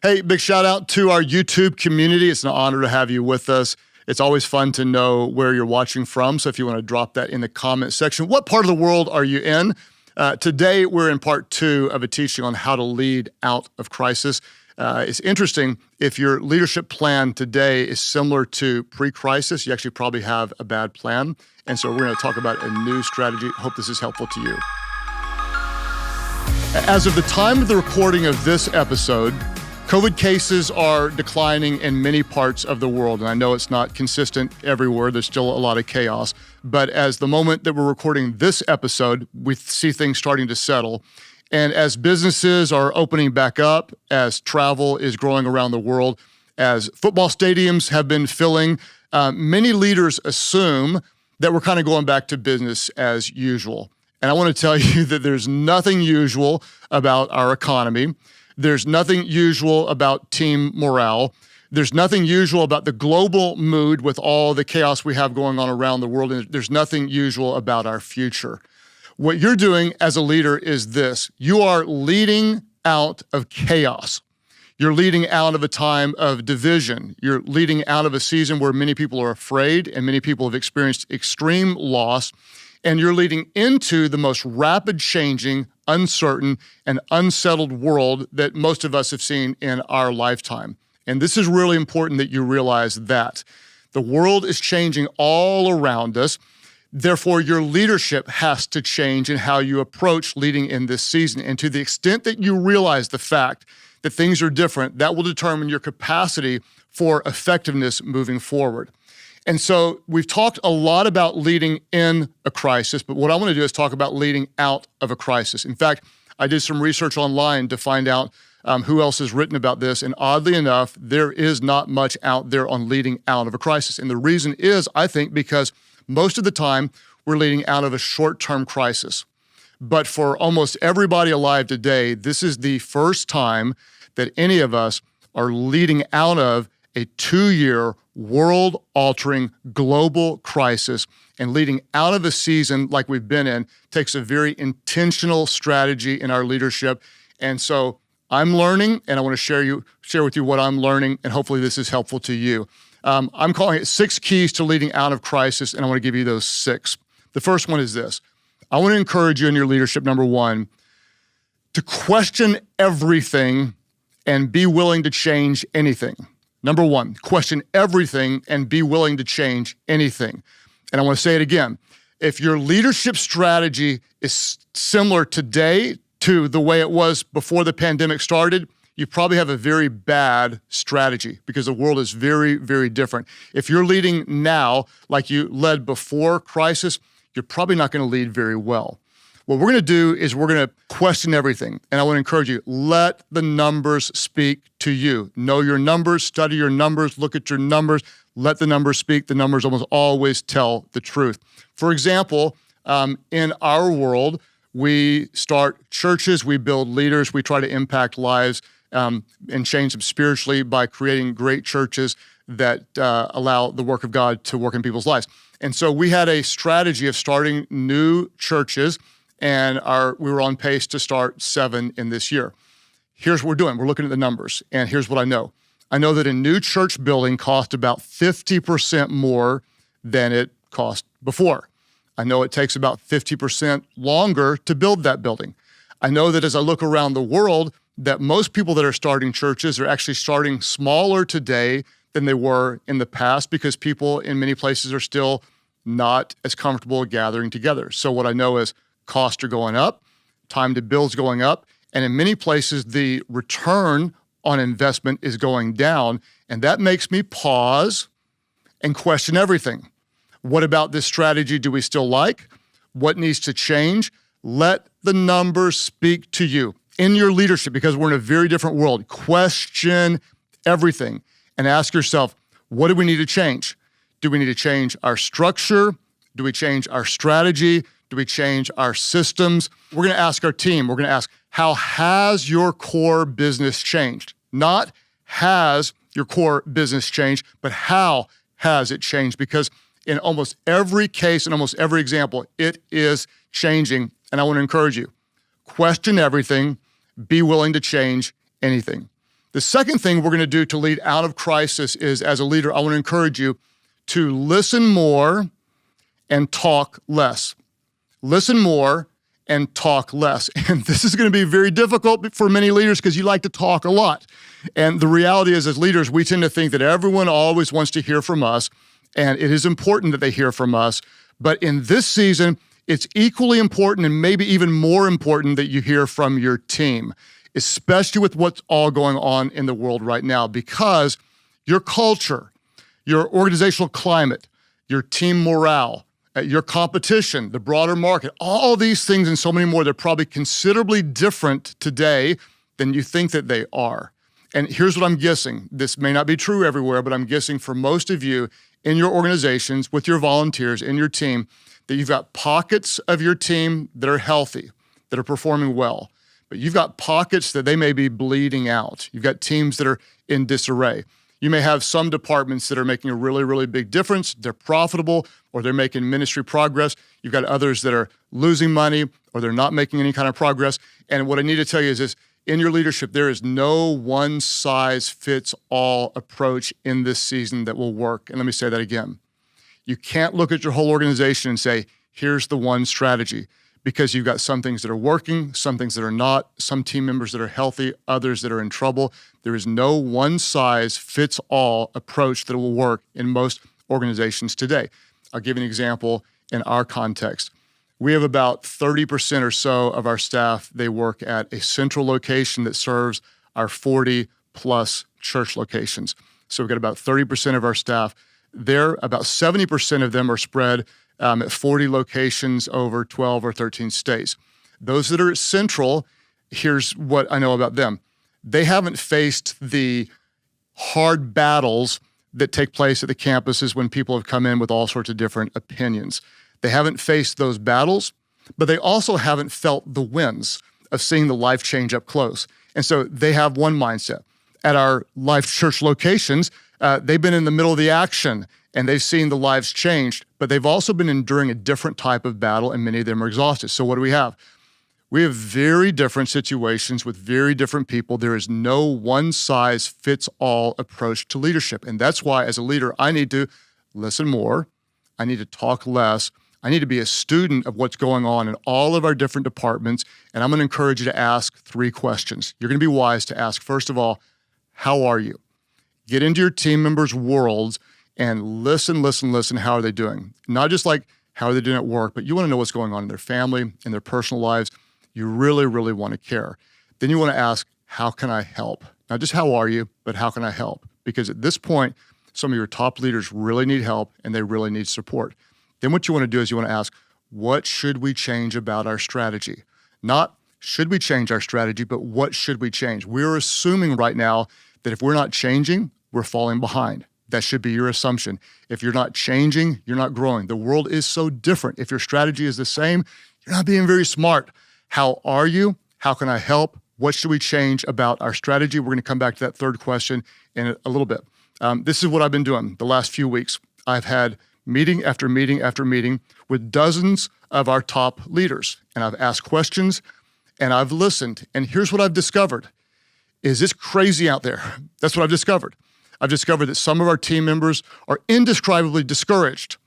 Hey, big shout out to our YouTube community. It's an honor to have you with us. It's always fun to know where you're watching from. So if you want to drop that in the comment section, what part of the world are you in? Today, we're in part 2 of a teaching on how to lead out of crisis. It's interesting, if your leadership plan today is similar to pre-crisis, you actually probably have a bad plan. And so we're going to talk about a new strategy. Hope this is helpful to you. As of the time of the recording of this episode, COVID cases are declining in many parts of the world, and I know it's not consistent everywhere. There's still a lot of chaos. But as the moment that we're recording this episode, we see things starting to settle. And as businesses are opening back up, as travel is growing around the world, as football stadiums have been filling, many leaders assume that we're kind of going back to business as usual. And I want to tell you that there's nothing usual about our economy. There's nothing usual about team morale. There's nothing usual about the global mood with all the chaos we have going on around the world. And there's nothing usual about our future. What you're doing as a leader is this. You are leading out of chaos. You're leading out of a time of division. You're leading out of a season where many people are afraid and many people have experienced extreme loss. And you're leading into the most rapid changing, uncertain, and unsettled world that most of us have seen in our lifetime. And this is really important that you realize that. The world is changing all around us. Therefore, your leadership has to change in how you approach leading in this season. And to the extent that you realize the fact that things are different, that will determine your capacity for effectiveness moving forward. And so we've talked a lot about leading in a crisis, but what I want to do is talk about leading out of a crisis. In fact, I did some research online to find out who else has written about this, and oddly enough, there is not much out there on leading out of a crisis. And the reason is, I think, because most of the time we're leading out of a short-term crisis. But for almost everybody alive today, this is the first time that any of us are leading out of a 2-year world-altering global crisis, and leading out of a season like we've been in takes a very intentional strategy in our leadership. And so I'm learning, and I want to share with you what I'm learning, and hopefully this is helpful to you. I'm calling it 6 keys to leading out of crisis, and I want to give you those 6. The first one is this. I want to encourage you in your leadership, number 1, to question everything and be willing to change anything. Number 1, question everything and be willing to change anything. And I want to say it again. If your leadership strategy is similar today to the way it was before the pandemic started, you probably have a very bad strategy because the world is very, very different. If you're leading now like you led before crisis, you're probably not going to lead very well. What we're going to do is we're going to question everything. And I want to encourage you, let the numbers speak to you. Know your numbers, study your numbers, look at your numbers, let the numbers speak. The numbers almost always tell the truth. For example, in our world, we start churches, we build leaders, we try to impact lives and change them spiritually by creating great churches that allow the work of God to work in people's lives. And so we had a strategy of starting new churches, and we were on pace to start 7 in this year. Here's what we're doing. We're looking at the numbers, and here's what I know. I know that a new church building cost about 50% more than it cost before. I know it takes about 50% longer to build that building. I know that as I look around the world, that most people that are starting churches are actually starting smaller today than they were in the past because people in many places are still not as comfortable gathering together. So what I know is costs are going up, time to build is going up, and in many places, the return on investment is going down, and that makes me pause and question everything. What about this strategy do we still like? What needs to change? Let the numbers speak to you in your leadership because we're in a very different world. Question everything and ask yourself, what do we need to change? Do we need to change our structure? Do we change our strategy? Do we change our systems? We're going to ask our team. We're going to ask, how has your core business changed? Not has your core business changed, but how has it changed? Because in almost every case, in almost every example, it is changing. And I want to encourage you, question everything, be willing to change anything. The second thing we're going to do to lead out of crisis is, as a leader, I want to encourage you to listen more and talk less. Listen more and talk less. And this is going to be very difficult for many leaders because you like to talk a lot. And the reality is, as leaders, we tend to think that everyone always wants to hear from us, and it is important that they hear from us. But in this season, it's equally important and maybe even more important that you hear from your team, especially with what's all going on in the world right now, because your culture, your organizational climate, your team morale, your competition, the broader market, all these things and so many more, they're probably considerably different today than you think that they are. And here's what I'm guessing. This may not be true everywhere, but I'm guessing for most of you in your organizations, with your volunteers, in your team, that you've got pockets of your team that are healthy, that are performing well. But you've got pockets that they may be bleeding out. You've got teams that are in disarray. You may have some departments that are making a really, really big difference. They're profitable, or they're making ministry progress. You've got others that are losing money, or they're not making any kind of progress. And what I need to tell you is this: in your leadership, there is no one-size-fits-all approach in this season that will work. And let me say that again. You can't look at your whole organization and say, here's the one strategy, because you've got some things that are working, some things that are not, some team members that are healthy, others that are in trouble. There is no one-size-fits-all approach that will work in most organizations today. I'll give you an example in our context. We have about 30% or so of our staff, they work at a central location that serves our 40-plus church locations. So we've got about 30% of our staff there. About 70% of them are spread at 40 locations over 12 or 13 states. Those that are at central, here's what I know about them. They haven't faced the hard battles that take place at the campuses when people have come in with all sorts of different opinions. They haven't faced those battles, but they also haven't felt the wins of seeing the life change up close. And so they have one mindset. At our Life.Church locations, they've been in the middle of the action and they've seen the lives changed, but they've also been enduring a different type of battle, and many of them are exhausted. So what do we have? We have very different situations with very different people. There is no one-size-fits-all approach to leadership. And that's why, as a leader, I need to listen more. I need to talk less. I need to be a student of what's going on in all of our different departments. And I'm going to encourage you to ask 3 questions. You're going to be wise to ask, first of all, how are you? Get into your team members' worlds and listen. How are they doing? Not just like, how are they doing at work, but you want to know what's going on in their family, in their personal lives. You really, really want to care. Then you want to ask, how can I help? Not just how are you, but how can I help? Because at this point, some of your top leaders really need help and they really need support. Then what you want to do is you want to ask, what should we change about our strategy? Not should we change our strategy, but what should we change? We're assuming right now that if we're not changing, we're falling behind. That should be your assumption. If you're not changing, you're not growing. The world is so different. If your strategy is the same, you're not being very smart. How are you? How can I help? What should we change about our strategy? We're going to come back to that third question in a little bit. This is what I've been doing the last few weeks. I've had meeting after meeting after meeting with dozens of our top leaders, and I've asked questions and I've listened. And here's what I've discovered. Is this crazy out there? That's what I've discovered. I've discovered that some of our team members are indescribably discouraged.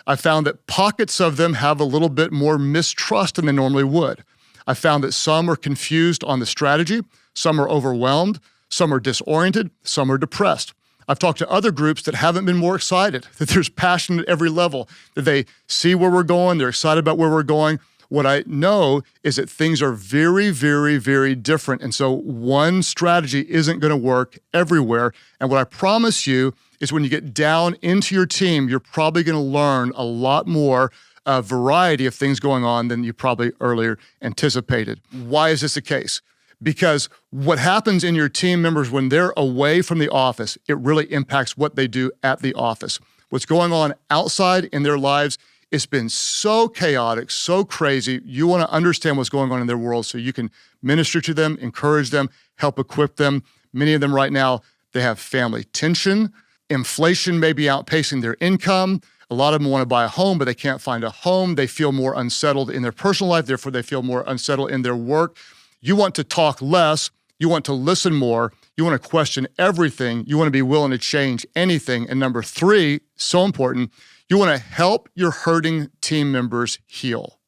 I found that pockets of them have a little bit more mistrust than they normally would. I found that some are confused on the strategy, some are overwhelmed, some are disoriented, some are depressed. I've talked to other groups that haven't been more excited, that there's passion at every level, that they see where we're going, they're excited about where we're going. What I know is that things are very, very, very different. And so one strategy isn't going to work everywhere. And what I promise you is when you get down into your team, you're probably going to learn a lot more variety of things going on than you probably earlier anticipated. Why is this the case? Because what happens in your team members when they're away from the office, it really impacts what they do at the office. What's going on outside in their lives, it's been so chaotic, so crazy. You want to understand what's going on in their world so you can minister to them, encourage them, help equip them. Many of them right now, they have family tension. Inflation may be outpacing their income. A lot of them want to buy a home, but they can't find a home. They feel more unsettled in their personal life. Therefore, they feel more unsettled in their work. You want to talk less. You want to listen more. You want to question everything. You want to be willing to change anything. And number 3, so important, you want to help your hurting team members heal.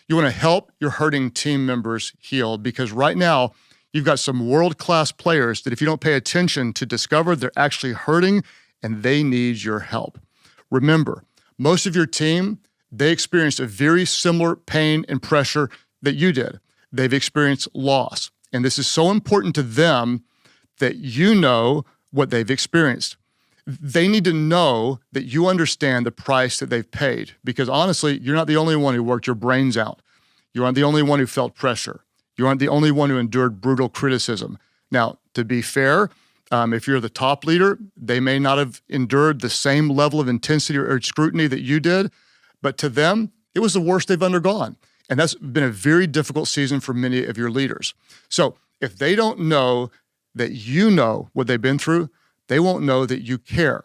You want to help your hurting team members heal, because right now you've got some world-class players that if you don't pay attention to discover, they're actually hurting and they need your help. Remember, most of your team, they experienced a very similar pain and pressure that you did. They've experienced loss. And this is so important to them that you know what they've experienced. They need to know that you understand the price that they've paid, because honestly, you're not the only one who worked your brains out. You aren't the only one who felt pressure. You aren't the only one who endured brutal criticism. Now, to be fair, if you're the top leader, they may not have endured the same level of intensity or scrutiny that you did, but to them, it was the worst they've undergone. And that's been a very difficult season for many of your leaders. So if they don't know that you know what they've been through, they won't know that you care.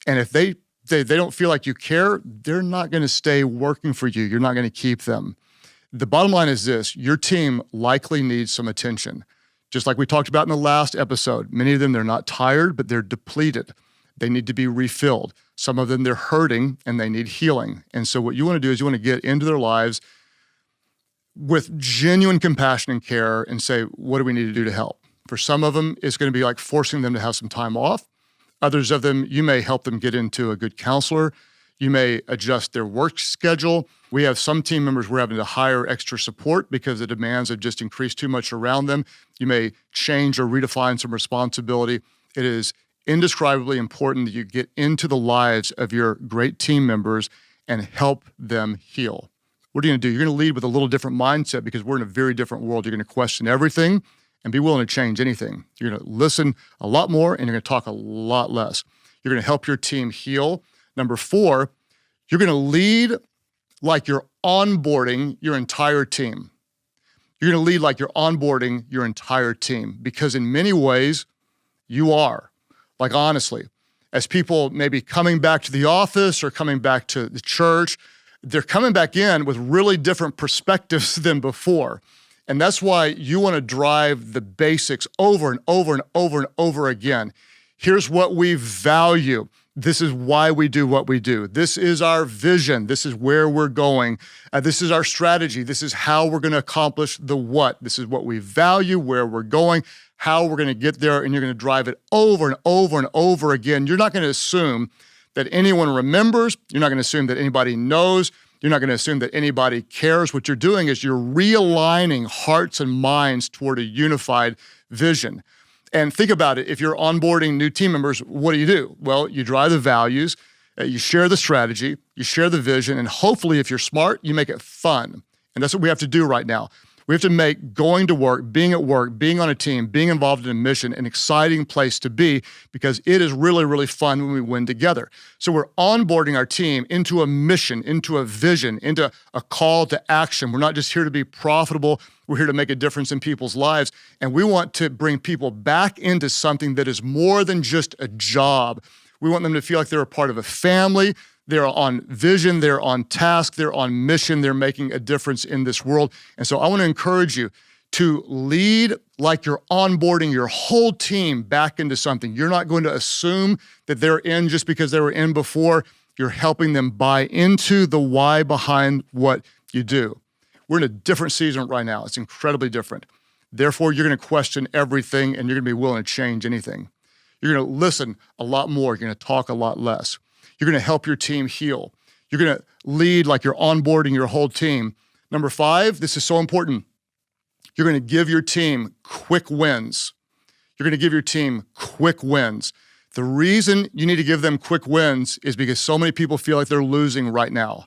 And if they don't feel like you care, they're not going to stay working for you. You're not going to keep them. The bottom line is this: your team likely needs some attention. Just like we talked about in the last episode, many of them, they're not tired, but they're depleted. They need to be refilled. Some of them, they're hurting and they need healing. And so what you want to do is you want to get into their lives with genuine compassion and care and say, what do we need to do to help? For some of them, it's going to be like forcing them to have some time off. Others of them, you may help them get into a good counselor. You may adjust their work schedule. We have some team members we're having to hire extra support because the demands have just increased too much around them. You may change or redefine some responsibility. It is indescribably important that you get into the lives of your great team members and help them heal. What are you going to do? You're going to lead with a little different mindset, because we're in a very different world. You're going to question everything and be willing to change anything. You're going to listen a lot more and you're going to talk a lot less. You're going to help your team heal. Number 4, you're going to lead like you're onboarding your entire team. You're going to lead like you're onboarding your entire team, because in many ways, you are. Like honestly, as people may be coming back to the office or coming back to the church, they're coming back in with really different perspectives than before. And that's why you want to drive the basics over and over and over and over again. Here's what we value. This is why we do what we do. This is our vision. This is where we're going. This is our strategy. This is how we're going to accomplish the what. This is what we value, where we're going, how we're going to get there, and you're going to drive it over and over and over again. You're not going to assume that anyone remembers. You're not going to assume that anybody knows. You're not going to assume that anybody cares. What you're doing is you're realigning hearts and minds toward a unified vision. And think about it. If you're onboarding new team members, what do? Well, you drive the values, you share the strategy, you share the vision, and hopefully, if you're smart, you make it fun. And that's what we have to do right now. We have to make going to work, being on a team, being involved in a mission, an exciting place to be, because it is really, really fun when we win together. So we're onboarding our team into a mission, into a vision, into a call to action. We're not just here to be profitable. We're here to make a difference in people's lives. And we want to bring people back into something that is more than just a job. We want them to feel like they're a part of a family. They're on vision, they're on task, they're on mission, they're making a difference in this world. And so I want to encourage you to lead like you're onboarding your whole team back into something. You're not going to assume that they're in just because they were in before. You're helping them buy into the why behind what you do. We're in a different season right now. It's incredibly different. Therefore, you're going to question everything and you're going to be willing to change anything. You're going to listen a lot more. You're going to talk a lot less. You're going to help your team heal. You're going to lead like you're onboarding your whole team. Number 5, this is so important. You're going to give your team quick wins. You're going to give your team quick wins. The reason you need to give them quick wins is because so many people feel like they're losing right now.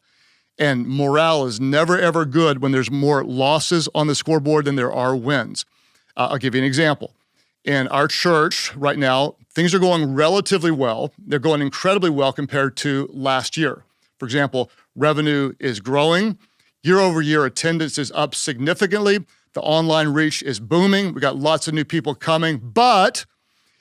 And morale is never, ever good when there's more losses on the scoreboard than there are wins. I'll give you an example. In our church right now, things are going relatively well. They're going incredibly well compared to last year. For example, revenue is growing. Year over year, attendance is up significantly. The online reach is booming. We got lots of new people coming. But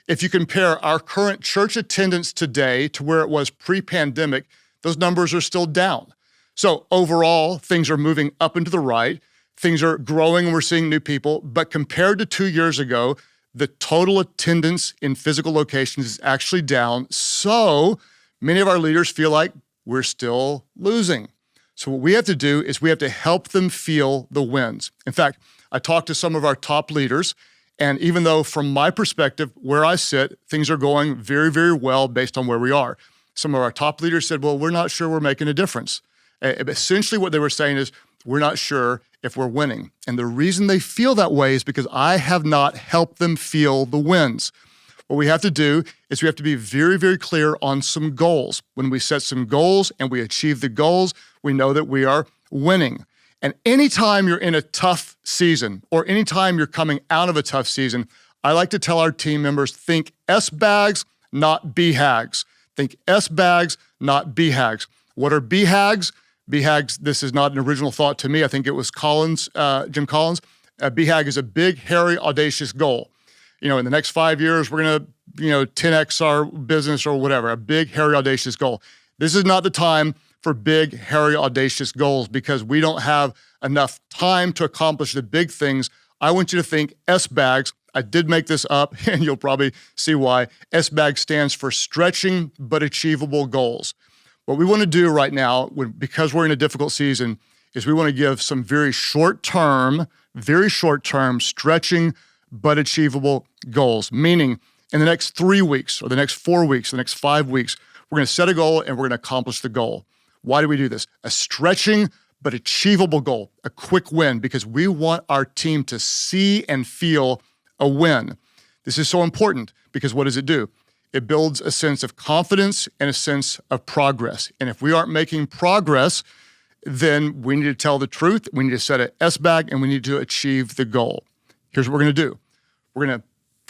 if you compare our current church attendance today to where it was pre-pandemic, those numbers are still down. So overall, things are moving up and to the right. Things are growing and we're seeing new people. But compared to 2 years ago, the total attendance in physical locations is actually down. So many of our leaders feel like we're still losing. So what we have to do is we have to help them feel the wins. In fact, I talked to some of our top leaders, and even though from my perspective, where I sit, things are going very, very well based on where we are. Some of our top leaders said, well, we're not sure we're making a difference. Essentially what they were saying is, we're not sure if we're winning. And the reason they feel that way is because I have not helped them feel the wins. What we have to do is we have to be very, very clear on some goals. When we set some goals and we achieve the goals, we know that we are winning. And anytime you're in a tough season or anytime you're coming out of a tough season, I like to tell our team members, think S-bags, not B-hags. Think S-bags, not B-hags. What are B-hags? B-hags, this is not an original thought to me. I think it was Jim Collins. B-hag is a big, hairy, audacious goal. In the next 5 years, we're going to, 10x our business or whatever, a big, hairy, audacious goal. This is not the time for big, hairy, audacious goals because we don't have enough time to accomplish the big things. I want you to think S-bags. I did make this up, and you'll probably see why. S-bag stands for stretching but achievable goals. What we want to do right now, because we're in a difficult season, is we want to give some very short-term, stretching but achievable goals. Meaning, in the next 3 weeks, or the next 4 weeks, the next 5 weeks, we're going to set a goal and we're going to accomplish the goal. Why do we do this? A stretching but achievable goal, a quick win, because we want our team to see and feel a win. This is so important because what does it do? It builds a sense of confidence and a sense of progress. And if we aren't making progress, then we need to tell the truth. We need to set an S-bag and we need to achieve the goal. Here's what we're going to do. We're going to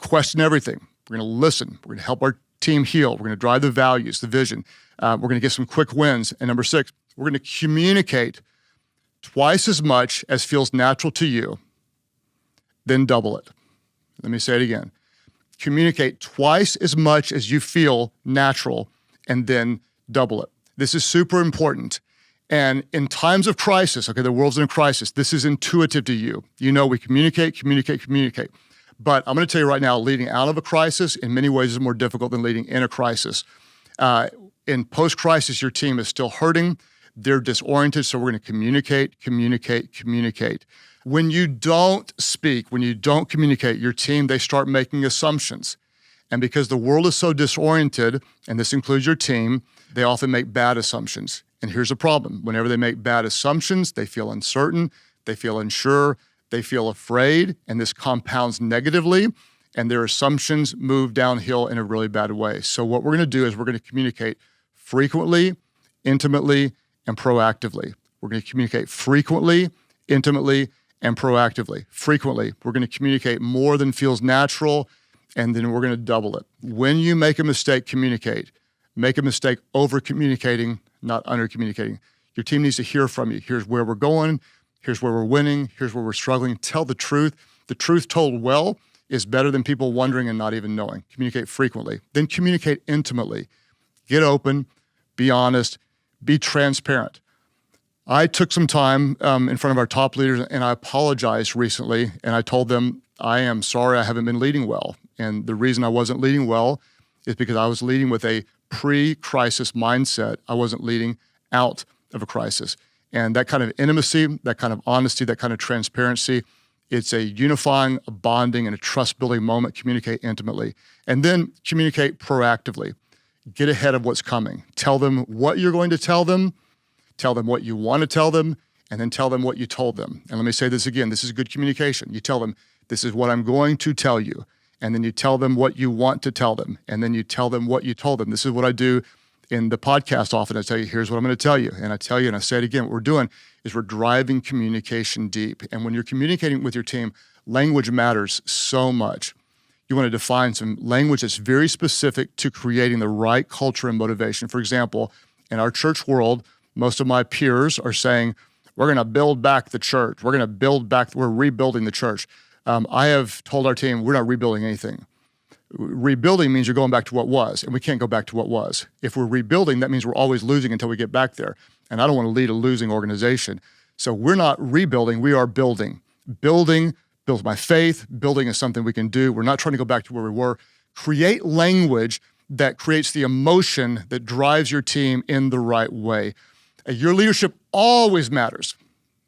question everything. We're going to listen. We're going to help our team heal. We're going to drive the values, the vision. We're going to get some quick wins. And number 6, we're going to communicate twice as much as feels natural to you, then double it. Let me say it again. Communicate twice as much as you feel natural, and then double it. This is super important. And in times of crisis, the world's in a crisis, this is intuitive to you. We communicate. But I'm going to tell you right now, leading out of a crisis in many ways is more difficult than leading in a crisis. In post-crisis, your team is still hurting. They're disoriented, so we're going to communicate. When you don't speak, when you don't communicate, your team, they start making assumptions. And because the world is so disoriented, and this includes your team, they often make bad assumptions. And here's the problem. Whenever they make bad assumptions, they feel uncertain, they feel unsure, they feel afraid, and this compounds negatively, and their assumptions move downhill in a really bad way. So what we're going to do is we're going to communicate frequently, intimately, and proactively. We're going to communicate frequently, intimately, and proactively. Frequently, we're going to communicate more than feels natural, and then we're going to double it. When you make a mistake, communicate. Make a mistake over-communicating, not under-communicating. Your team needs to hear from you. Here's where we're going. Here's where we're winning. Here's where we're struggling. Tell the truth. The truth told well is better than people wondering and not even knowing. Communicate frequently. Then communicate intimately. Get open. Be honest. Be transparent. I took some time in front of our top leaders and I apologized recently, and I told them, I am sorry I haven't been leading well. And the reason I wasn't leading well is because I was leading with a pre-crisis mindset. I wasn't leading out of a crisis. And that kind of intimacy, that kind of honesty, that kind of transparency, it's a unifying, a bonding, and a trust-building moment. Communicate intimately. And then communicate proactively. Get ahead of what's coming. Tell them what you're going to tell them what you want to tell them, and then tell them what you told them. And let me say this again, this is good communication. You tell them, this is what I'm going to tell you. And then you tell them what you want to tell them. And then you tell them what you told them. This is what I do in the podcast often. I tell you, here's what I'm going to tell you. And I tell you, and I say it again, what we're doing is we're driving communication deep. And when you're communicating with your team, language matters so much. You want to define some language that's very specific to creating the right culture and motivation. For example, in our church world, most of my peers are saying, we're going to build back the church. We're rebuilding the church. I have told our team, we're not rebuilding anything. Rebuilding means you're going back to what was, and we can't go back to what was. If we're rebuilding, that means we're always losing until we get back there. And I don't want to lead a losing organization. So we're not rebuilding, we are building. Building builds my faith. Building is something we can do. We're not trying to go back to where we were. Create language that creates the emotion that drives your team in the right way. Your leadership always matters.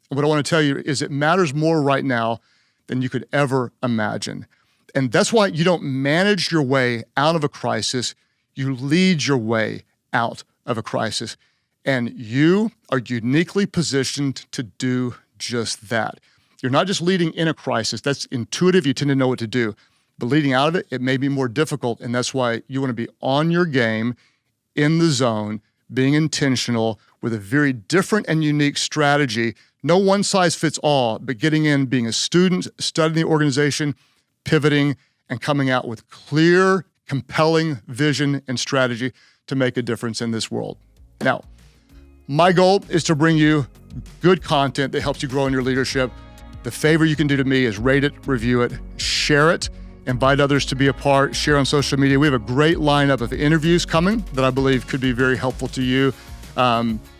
And what I want to tell you is it matters more right now than you could ever imagine. And that's why you don't manage your way out of a crisis. You lead your way out of a crisis. And you are uniquely positioned to do just that. You're not just leading in a crisis. That's intuitive. You tend to know what to do. But leading out of it, it may be more difficult. And that's why you want to be on your game, in the zone, being intentional with a very different and unique strategy. No one size fits all, but getting in, being a student, studying the organization, pivoting, and coming out with clear, compelling vision and strategy to make a difference in this world. Now, my goal is to bring you good content that helps you grow in your leadership. The favor you can do to me is rate it, review it, share it, invite others to be a part, share on social media. We have a great lineup of interviews coming that I believe could be very helpful to you.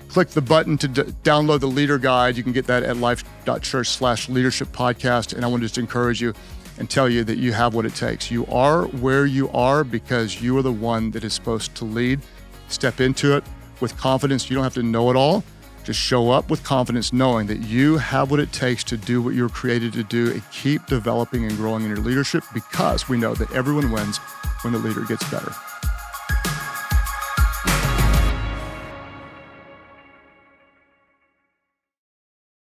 Click the button to download the leader guide. You can get that at Life.Church/leadership podcast. And I want to just encourage you and tell you that you have what it takes. You are where you are because you are the one that is supposed to lead. Step into it with confidence. You don't have to know it all. Just show up with confidence, knowing that you have what it takes to do what you're created to do and keep developing and growing in your leadership, because we know that everyone wins when the leader gets better.